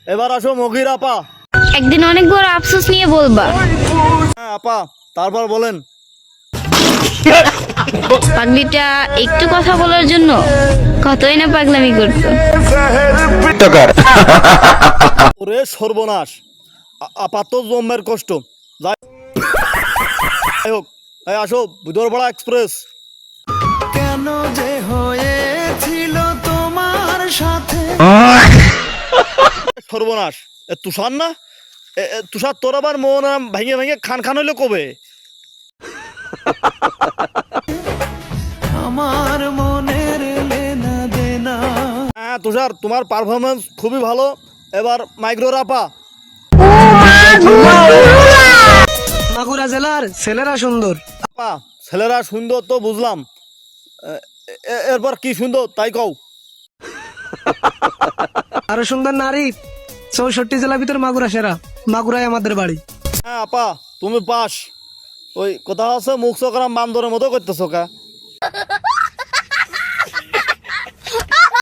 এবার আসো মগির আপা। একদিন অনেক বড় আফসোস নিয়ে বলবা। হ্যাঁ আপা, তারপর বলেন। পাগলিটা একটু কথা বলার জন্য কতই না পাগলামি করতো। ওরে সর্বনাশ, আপা তো জমের কষ্ট। যাই হোক, এই আসো বিদরপাড়া এক্সপ্রেস। কেন যে হয়েছিল তোমার সাথে। সর্বনাশ, তুষার না? তুষার তোর আবার মন ভেঙে ভেঙে খান খান হইলে কবে? আমার মনের লেনা দেনা। হ্যাঁ তুষার, তোমার পারফরমেন্স খুবই ভালো। এবার মাইক্রোর আপা। মাগুরা জেলার ছেলেরা সুন্দর। আপা ছেলেরা সুন্দর তো বুঝলাম, এরপর কি সুন্দর তাই কও। আরো সুন্দর নারী 64 জেলার ভিতর মাগুরা সেরা। মাগুরাই আমাদের বাড়ি। হ্যাঁ আপা তুমি পাস। ওই কথা আছে মুখ চকরাম বান্দরের মতো করতেছো কা।